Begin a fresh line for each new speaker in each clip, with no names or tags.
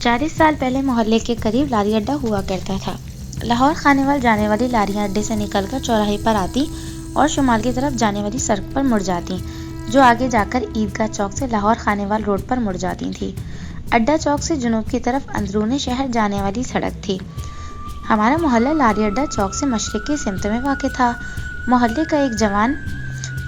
40 साल पहले मोहल्ले के करीब लारी अड्डा हुआ करता था। लाहौर खानेवाल जाने वाली लारियां अड्डे से निकलकर चौराहे पर आती और शुमाल की तरफ जाने वाली सड़क पर मुड़ जाती, जो आगे जाकर ईदगाह चौक से लाहौर खानेवाल रोड पर मुड़ जाती थी। अड्डा चौक से जुनूब की तरफ अंदरूनी शहर जाने वाली सड़क थी। हमारा मोहल्ला लारी अड्डा चौक से मशरिक की सिमत में वाक़ था। मोहल्ले का एक जवान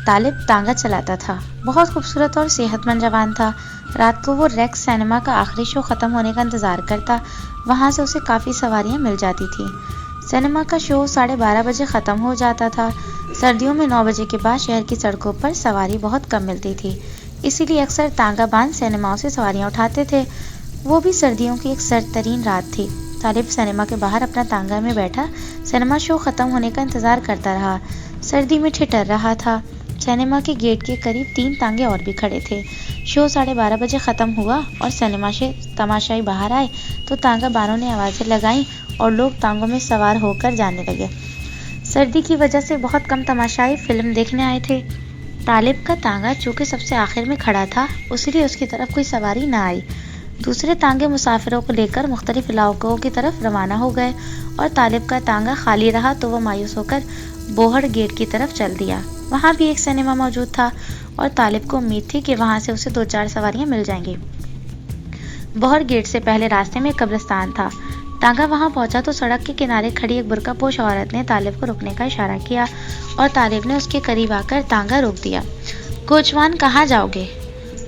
तालिब तांगा चलाता था। बहुत खूबसूरत और सेहतमंद जवान था। रात को वो रेक्स सिनेमा का आखिरी शो ख़त्म होने का इंतज़ार करता। वहाँ से उसे काफ़ी सवारियाँ मिल जाती थी। सिनेमा का शो 12:30 बजे ख़त्म हो जाता था। सर्दियों में 9 बजे के बाद शहर की सड़कों पर सवारी बहुत कम मिलती थी, इसीलिए अक्सर तांगा बांध सिनेमाओं से सवारियाँ उठाते थे। वो भी सर्दियों की एक सर्द तरीन रात थी। तालिब सिनेमा के बाहर अपना तांगा में बैठा सिनेमा शो ख़त्म होने का इंतज़ार करता रहा। सर्दी में ठिठुर रहा था। सिनेमा के गेट के करीब 3 तांगे और भी खड़े थे। शो 12:30 बजे ख़त्म हुआ और सिनेमा से तमाशाई बाहर आए तो तांगा बानों ने आवाज़ें लगाईं और लोग तांगों में सवार होकर जाने लगे। सर्दी की वजह से बहुत कम तमाशाई फिल्म देखने आए थे। तालिब का तांगा चूँकि सबसे आखिर में खड़ा था, इसलिए उसकी तरफ कोई सवारी न आई। दूसरे तांगे मुसाफिरों को लेकर मुख्तलिफ इलाकों की तरफ रवाना हो गए और तालिब का तांगा खाली रहा तो वह मायूस होकर बोहड़ गेट की तरफ चल दिया। वहाँ भी एक सिनेमा मौजूद था और तालिब को उम्मीद थी कि वहाँ से उसे 2-4 सवारियाँ मिल जाएंगी। बोहड़ गेट से पहले रास्ते में एक कब्रिस्तान था। तांगा वहाँ पहुँचा तो सड़क के किनारे खड़ी एक बुर्का पोश औरत ने तालिब को रुकने का इशारा किया और तालिब ने उसके करीब आकर तांगा रोक दिया। कोचवान, कहाँ जाओगे?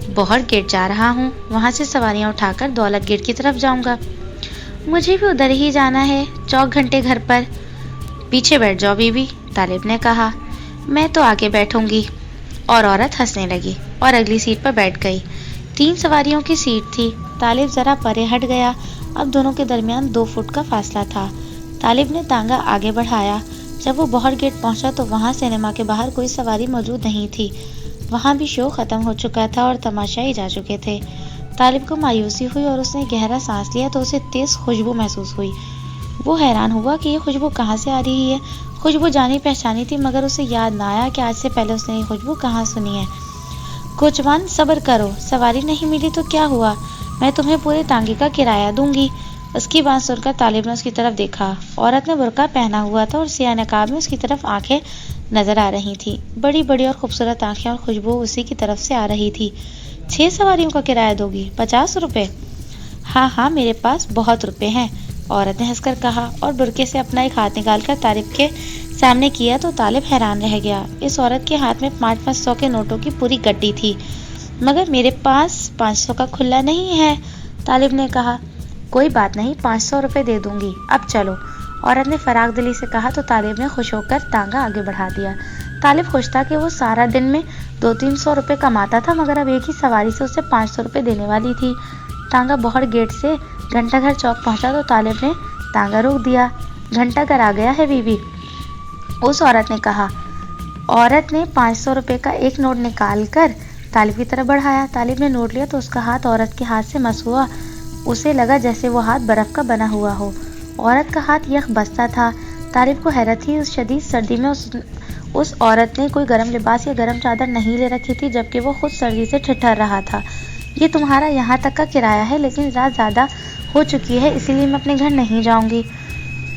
बोहड़ गेट जा रहा हूँ, वहाँ से सवारियाँ उठाकर दौलत गेट की तरफ जाऊँगा। मुझे भी उधर ही जाना है, चौक घंटे घर पर। पीछे बैठ जाओ बीबी, तालिब ने कहा। मैं तो आगे बैठूंगी। और औरत हंसने लगी और अगली सीट पर बैठ गई। 3 सवारियों की सीट थी। तालिब जरा परे हट गया। अब दोनों के दरमियान 2 फुट का फासला था। तालिब ने तांगा आगे बढ़ाया। जब वो बोहड़ गेट पहुंचा तो वहां सिनेमा के बाहर कोई सवारी मौजूद नहीं थी। वहां भी शो खत्म हो चुका था और तमाशाई जा चुके थे। तालिब को मायूसी हुई और उसने गहरा सांस लिया तो उसे तेज खुशबू महसूस हुई। वो हैरान हुआ कि ये खुशबू कहाँ से आ रही है। खुशबू जानी पहचानी थी, मगर उसे याद ना आया कि आज से पहले उसने ये खुशबू कहाँ सुनी है। कोचवान, सब्र करो, सवारी नहीं मिली तो क्या हुआ, मैं तुम्हें पूरे तांगे का किराया दूंगी। उसकी बात सुनकर तालिब ने उसकी तरफ देखा। औरत ने बुर्का पहना हुआ था और सियाह नकाब में उसकी तरफ आंखें नजर आ रही थी। बड़ी बड़ी और खूबसूरत आंखें और खुशबू उसी की तरफ से आ रही थी। 6 सवारियों का किराया दोगी? 50 रुपए? हाँ हाँ, मेरे पास बहुत रुपए हैं, औरत ने हंसकर कहा और बुर्के से अपना एक हाथ निकालकर तालिब के सामने किया तो तालिब हैरान रह गया। इस औरत के हाथ में 500 के नोटों की पूरी गड्डी थी। मगर मेरे पास 500 का खुला नहीं है, तालिब ने कहा। कोई बात नहीं, 500 रुपये दे दूंगी, अब चलो, औरत ने फराग दिली से कहा तो तालिब ने खुश होकर तांगा आगे बढ़ा दिया। तालिब खुश था कि वो सारा दिन में 200-300 रुपये कमाता था, मगर अब एक ही सवारी से उसे 500 रुपये देने वाली थी। तांगा बोहड़ गेट से घंटाघर चौक पहुंचा तो तालिब ने तांगा रोक दिया। घंटाघर आ गया है बीबी, उस औरत ने कहा। औरत ने 500 रुपये का एक नोट निकाल कर तालिब की तरफ बढ़ाया। तालिब ने नोट लिया तो उसका हाथ औरत के हाथ से मस हुआ। उसे लगा जैसे वो हाथ बर्फ का बना हुआ हो। औरत का हाथ यख बसता था। तालिब को हैरत थी, उस शदीद सर्दी में उस औरत ने कोई गर्म लिबास या गर्म चादर नहीं ले रखी थी, जबकि वो खुद सर्दी से ठिठुर रहा था। ये तुम्हारा यहाँ तक का किराया है, लेकिन रात ज़्यादा हो चुकी है, इसीलिए मैं अपने घर नहीं जाऊँगी।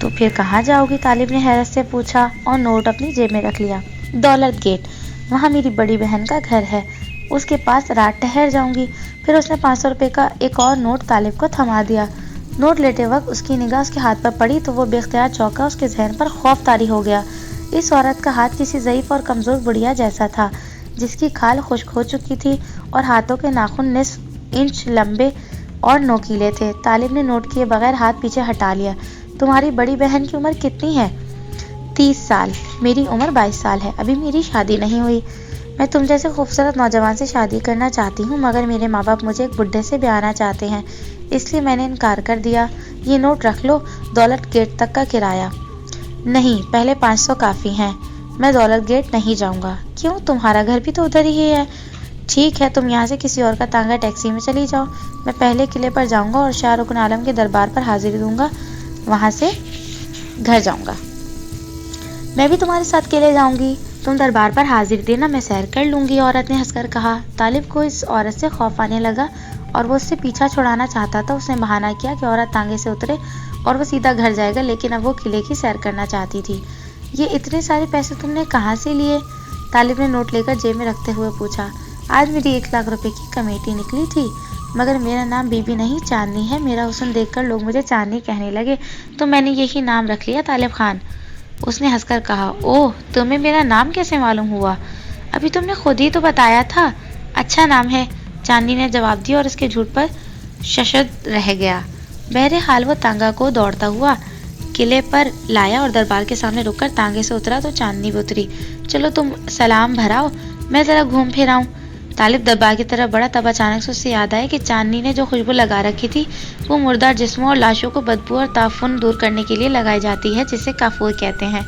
तो फिर कहाँ जाओगी? तालिब ने हैरत से पूछा और नोट अपनी जेब में रख लिया। दौलत गेट, वहाँ मेरी बड़ी बहन का घर है, उसके पास रात ठहर जाऊंगी। फिर उसने 500 रुपये का एक और नोट तालिब को थमा दिया। नोट लेते वक्त उसकी निगाह उसके हाथ पर पड़ी तो वो बेख्तियार चौंका। उसके जहन पर खौफ तारी हो गया। इस औरत का हाथ किसी ज़ईफ़ और कमज़ोर बुढ़िया जैसा था, जिसकी खाल खुश्क हो चुकी थी और हाथों के नाखून निस्फ इंच लंबे और नोकीले थे। तालिब ने नोट किए बगैर हाथ पीछे हटा लिया। तुम्हारी बड़ी बहन की उम्र कितनी है? 30 साल। मेरी उम्र 22 साल है, अभी मेरी शादी नहीं हुई। मैं तुम जैसे खूबसूरत नौजवान से शादी करना चाहती हूँ, मगर मेरे माँ बाप मुझे एक बुढ़े से ब्याहना चाहते हैं, इसलिए मैंने इनकार कर दिया। ये नोट रख लो, दौलत गेट तक का किराया। नहीं, पहले 500 काफ़ी हैं, मैं दौलत गेट नहीं जाऊँगा। क्यों? तुम्हारा घर भी तो उधर ही है। ठीक है, तुम यहाँ से किसी और का तांगा टैक्सी में चली जाओ। मैं पहले किले पर जाऊँगा और शाह रुकन आलम के दरबार पर हाजिरी दूंगा, वहाँ से घर जाऊँगा। मैं भी तुम्हारे साथ किले जाऊँगी, तुम दरबार पर हाजिर देना, मैं सैर कर लूँगी, औरत ने हंसकर कहा। तालिब को इस औरत से खौफ आने लगा और वो उससे पीछा छुड़ाना चाहता था। उसने बहाना किया कि औरत तांगे से उतरे और वो सीधा घर जाएगा, लेकिन अब वो किले की सैर करना चाहती थी। ये इतने सारे पैसे तुमने कहाँ से लिए? तालिब ने नोट लेकर जेब में रखते हुए पूछा। आज मेरी 1 लाख रुपए की कमेटी निकली थी, मगर मेरा नाम बीबी नहीं चांदनी है। मेरा हुस्न देखकर लोग मुझे चांदनी कहने लगे, तो मैंने यही नाम रख लिया, तालिब खान। उसने हंसकर कहा, ओह, तुम्हें मेरा नाम कैसे मालूम हुआ? अभी तुमने खुद ही तो बताया था। अच्छा नाम है, चांदनी ने जवाब दिया और उसके झूठ पर शशद रह गया। बहरहाल वो तांगा को दौड़ता हुआ किले पर लाया और दरबार के सामने रुककर तांगे से उतरा तो चांदनी भी उतरी। चलो तुम सलाम भराओ, मैं जरा घूम फिर आऊं। तालिब दरबार की तरफ बढ़ा, तब अचानक से उससे याद आया कि चांदनी ने जो खुशबू लगा रखी थी वो मुर्दार जिस्मों और लाशों को बदबू और ताफुन दूर करने के लिए लगाई जाती है, जिसे काफूर कहते हैं।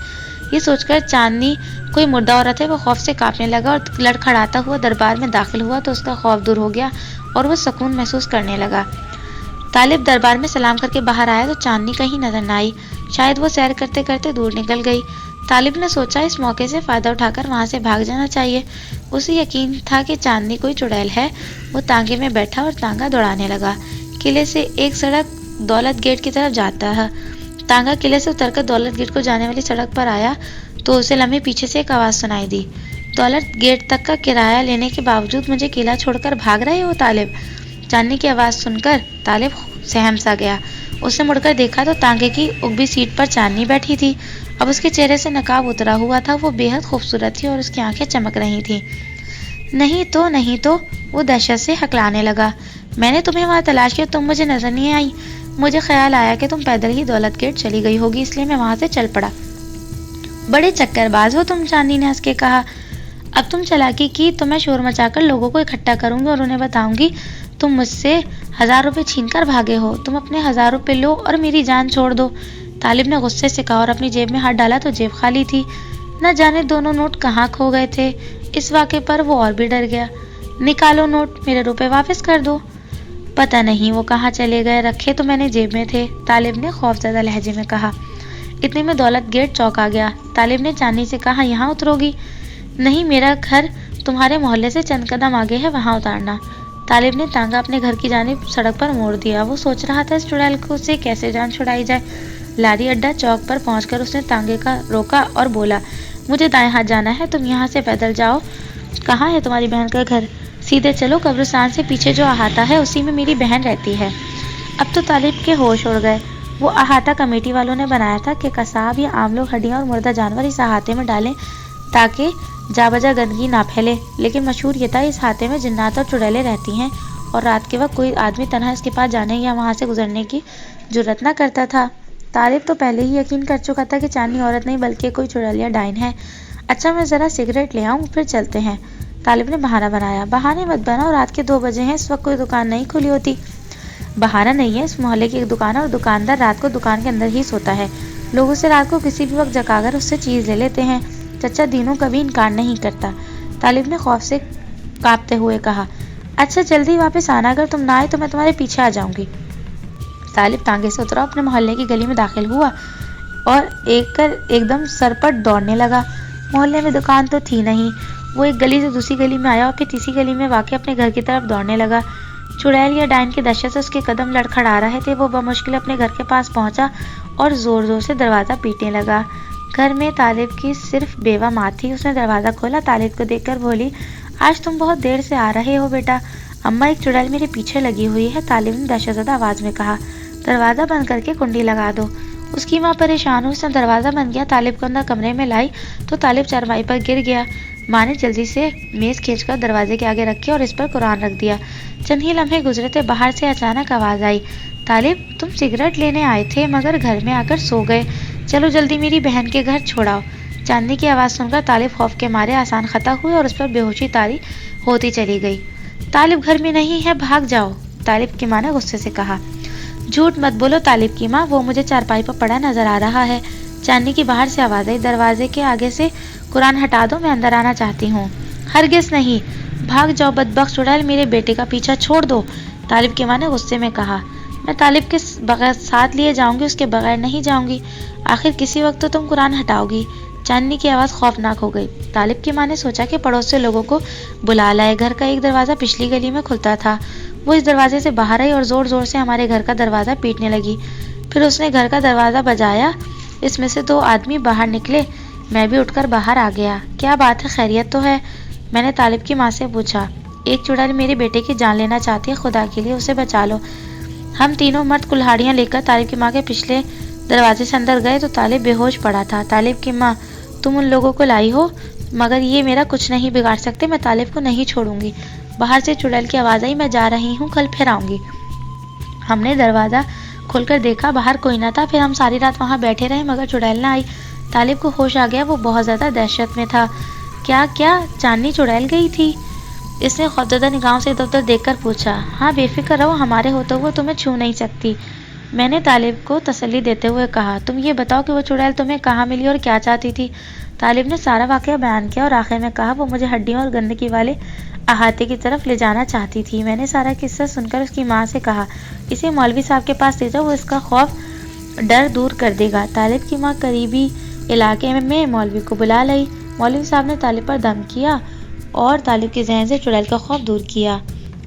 ये सोचकर चांदनी कोई मुर्दा औरत है, वो खौफ से कांपने लगा और लड़खड़ाता हुआ दरबार में दाखिल हुआ तो उसका खौफ दूर हो गया और वो सुकून महसूस करने लगा। तालिब दरबार में सलाम करके बाहर आया तो चांदनी कहीं नजर न आई। शायद वो सैर करते करते दूर निकल गई। तालिब ने सोचा इस मौके से फायदा उठाकर वहां से भाग जाना चाहिए। उसे यकीन था कि चांदनी कोई चुड़ैल है। वो तांगे में बैठा और तांगा दौड़ाने लगा। किले से एक सड़क दौलत गेट की तरफ जाता है। तांगा किले से उतरकर दौलत गेट को जाने वाली सड़क पर आया तो उसे लम्हे पीछे से एक आवाज सुनाई दी। दौलत गेट तक का किराया लेने के बावजूद मुझे किला छोड़कर भाग रहे हो तालिब? चांदनी की आवाज सुनकर तालिब सहम सा गया। उसने मुड़कर देखा तो तांगे की उगली सीट पर चांदनी बैठी थी। अब उसके चेहरे से नकाब उतरा हुआ था। वो बेहद खूबसूरत थी और उसकी आंखें चमक रही थी। नहीं तो, वो दहशत से हकलाने लगा। मैंने तुम्हें वहां तलाश किया, तुम मुझे नजर नहीं आई। मुझे ख्याल आया कि तुम पैदल ही दौलत गेट चली गई होगी, इसलिए मैं वहां से चल पड़ा। बड़े चक्करबाज हो तुम, चांदनी ने हंस के कहा। अब तुम चालाकी की तो मैं शोर मचाकर लोगों को इकट्ठा करूंगी और उन्हें बताऊंगी तुम मुझसे 1000 रुपए छीन कर भागे हो। तुम अपने 1000 रुपए लो और मेरी जान छोड़ दो। तालिब ने गुस्से से कहा और अपनी जेब में हाथ डाला तो जेब खाली थी। न जाने दोनों नोट कहाँ खो गए थे। इस वाक़े पर वो और भी डर गया। निकालो नोट, मेरे रुपए वापस कर दो। पता नहीं वो कहाँ चले गए, रखे तो मैंने जेब में थे, तालिब ने खौफजदा लहजे में कहा। इतने में दौलत गेट चौंका गया। तालिब ने चांदनी से कहा, यहाँ उतरोगी? नहीं, मेरा घर तुम्हारे मोहल्ले से चंद कदम आगे है, वहाँ उतारना। तालिब ने तांगा अपने घर की जानिब सड़क पर मोड़ दिया। वो सोच रहा था इस चुड़ैल को से कैसे जान छुड़ाई जाए। लारी अड्डा चौक पर पहुंचकर उसने तांगे का रोका और बोला, मुझे दाएं हाथ जाना है, तुम यहाँ से पैदल जाओ। कहाँ है तुम्हारी बहन का घर? सीधे चलो, कब्रिस्तान से पीछे जो अहाता है उसी में मेरी बहन रहती है। अब तो तालिब के होश उड़ गए। वो अहाता कमेटी वालों ने बनाया था कि कसाब या आम लोग हड्डियां और मुर्दा जानवर इस अहाते में डालें ताकि जाबजा गंदगी ना फैले। लेकिन मशहूर ये था इस अहाते में जिन्नात और चुड़ैलें रहती हैं और रात के वक्त कोई आदमी तनहा इसके पास जाने या वहां से गुजरने की जुर्रत ना करता था। तालिब तो पहले ही यकीन कर चुका था कि चांदनी औरत नहीं बल्कि कोई चुड़ैल या डाइन है। अच्छा, मैं जरा सिगरेट ले आऊं, फिर चलते हैं। तालिब ने बहाना बनाया। बहाने मत बनाओ, रात के 2 बजे हैं, इस वक्त कोई दुकान नहीं खुली होती। बहाना नहीं है, इस मोहल्ले की एक दुकान है और दुकानदार रात को दुकान के अंदर ही सोता है। लोग उसे रात को किसी भी वक्त जगाकर उससे चीज ले लेते हैं। चचा दीनों कभी इनकार नहीं करता। तालिब ने खौफ से कांपते हुए कहा। अच्छा, जल्दी वापस आना, अगर तुम ना आए तो मैं तुम्हारे पीछे आ जाऊंगी। तालिब तांगे से उतरा, अपने मोहल्ले की गली में दाखिल हुआ और एकदम सरपट दौड़ने लगा। मोहल्ले में दुकान तो थी नहीं। वो एक गली से दूसरी गली में आया और फिर तीसरी गली में वाकई अपने घर की तरफ दौड़ने लगा। चुड़ैल या डाइन की दहशत से उसके कदम लड़खड़ा रहे थे। वो बमुश्किल अपने घर के पास पहुंचा और जोर जोर से दरवाजा पीटने लगा। घर में तालिब की सिर्फ बेवा माँ थी। उसने दरवाजा खोला। तालिब को देखकर बोली, आज तुम बहुत देर से आ रहे हो बेटा। अम्मा, एक चुड़ैल मेरे पीछे लगी हुई है, तालिब ने दहशतज़दा आवाज में कहा। दरवाजा बंद करके कुंडी लगा दो। उसकी माँ परेशान हुई। उसने दरवाजा बंद किया, तालिब को अंदर कमरे में लाई तो तालिब चारपाई पर गिर गया। माँ ने जल्दी से मेज खींचकर दरवाजे के आगे रखी और इस पर कुरान रख दिया। चंद ही लम्हे गुजरे थे, बाहर से अचानक आवाज आई, तालिब, तुम सिगरेट लेने आए थे मगर घर में आकर सो गए। चलो जल्दी मेरी बहन के घर छोड़ाओ। चांदनी की आवाज सुनकर तालिब खौफ के मारे आसान खता हुई और उस पर बेहोशी तारी होती चली गई। तालिब घर में नहीं है, भाग जाओ, तालिब की माँ ने गुस्से से कहा। झूठ मत बोलो तालिब की माँ, वो मुझे चारपाई पर पड़ा नजर आ रहा है। चांदनी की बाहर से आवाज आई। दरवाजे के आगे से कुरान हटा दो, मैं अंदर आना चाहती हूँ। हरगिज़ नहीं, भाग जाओ बदबख्त चुड़ैल, मेरे बेटे का पीछा छोड़ दो, तालिब की माँ ने गुस्से में कहा। मैं तालिब के बगैर साथ लिए जाऊंगी, उसके बगैर नहीं जाऊंगी। आखिर किसी वक्त तो तुम कुरान हटाओगी। چاندنی کی آواز خوفناک ہو گئی۔ طالب کی ماں نے سوچا کہ پڑوس سے لوگوں کو بلا لائے۔ گھر کا ایک دروازہ پچھلی گلی میں کھلتا تھا۔ وہ اس دروازے سے باہر آئی اور زور زور سے ہمارے گھر کا دروازہ پیٹنے لگی۔ پھر اس نے گھر کا دروازہ بجایا۔ اس میں سے 2 آدمی باہر نکلے۔ میں بھی اٹھ کر باہر آ گیا۔ کیا بات ہے، خیریت تو ہے؟ میں نے طالب کی ماں سے پوچھا۔ ایک چڑیل میرے بیٹے کی جان لینا چاہتی ہے، خدا کے لیے اسے بچا لو۔ ہم تینوں مرد کلہاڑیاں لے کر طالب کی ماں کے پچھلے دروازے سے اندر گئے تو طالب بے ہوش پڑا تھا۔ طالب کی ماں: تم ان لوگوں کو لائی ہو، مگر یہ میرا کچھ نہیں بگاڑ سکتے، میں طالب کو نہیں چھوڑوں گی۔ باہر سے چڑیل کی آواز آئی: میں جا رہی ہوں، کل پھر آؤں گی۔ ہم نے دروازہ کھول کر دیکھا، باہر کوئی نہ تھا۔ پھر ہم ساری رات وہاں بیٹھے رہے مگر چڑیل نہ آئی۔ طالب کو ہوش آ گیا، وہ بہت زیادہ دہشت میں تھا۔ کیا چاندنی چڑیل گئی تھی؟ اس نے خوفزدہ نگاہوں سے ادھر ادھر دیکھ کر پوچھا۔ ہاں، بے فکر رہو، ہمارے ہوتے ہوئے تمہیں چھو نہیں سکتی، میں نے طالب کو تسلی دیتے ہوئے کہا۔ تم یہ بتاؤ کہ وہ چڑیل تمہیں کہاں ملی اور کیا چاہتی تھی؟ طالب نے سارا واقعہ بیان کیا اور آخر میں کہا، وہ مجھے ہڈیوں اور گندگی والے احاطے کی طرف لے جانا چاہتی تھی۔ میں نے سارا قصہ سن کر اس کی ماں سے کہا، اسے مولوی صاحب کے پاس لے جاؤ، وہ اس کا خوف ڈر دور کر دے گا۔ طالب کی ماں قریبی علاقے میں مولوی کو بلا لائی۔ مولوی صاحب نے طالب پر دم کیا اور طالب کے ذہن سے چڑیل کا خوف دور کیا۔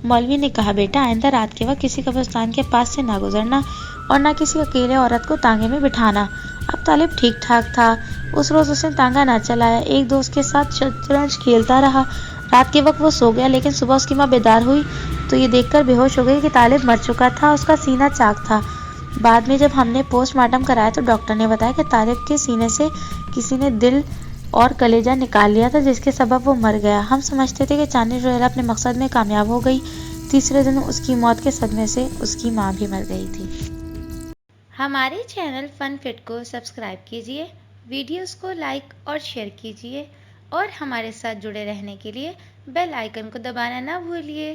مولوی نے کہا، بیٹا، آئندہ رات کے وقت کسی قبرستان کے پاس سے نہ گزرنا اور نہ کسی اکیلے عورت کو تانگے میں بٹھانا۔ اب طالب ٹھیک ٹھاک تھا۔ اس روز اس نے تانگا نہ چلایا، ایک دوست کے ساتھ شطرنج کھیلتا رہا۔ رات کے وقت وہ سو گیا، لیکن صبح اس کی ماں بیدار ہوئی تو یہ دیکھ کر بے ہوش ہو گئی کہ طالب مر چکا تھا، اس کا سینہ چاک تھا۔ بعد میں جب ہم نے پوسٹ مارٹم کرایا تو ڈاکٹر نے بتایا کہ طالب کے سینے سے کسی نے دل اور کلیجہ نکال لیا تھا، جس کے سبب وہ مر گیا۔ ہم سمجھتے تھے کہ چاندنی چڑیل اپنے مقصد میں کامیاب ہو گئی۔ تیسرے دن اس کی موت کے صدمے سے اس کی ماں بھی مر گئی تھی۔ ہمارے چینل فن فٹ کو سبسکرائب کیجیے، ویڈیوز کو لائک اور شیئر کیجیے اور ہمارے ساتھ جڑے رہنے کے لیے بیل آئیکن کو دبانا نہ بھولیے۔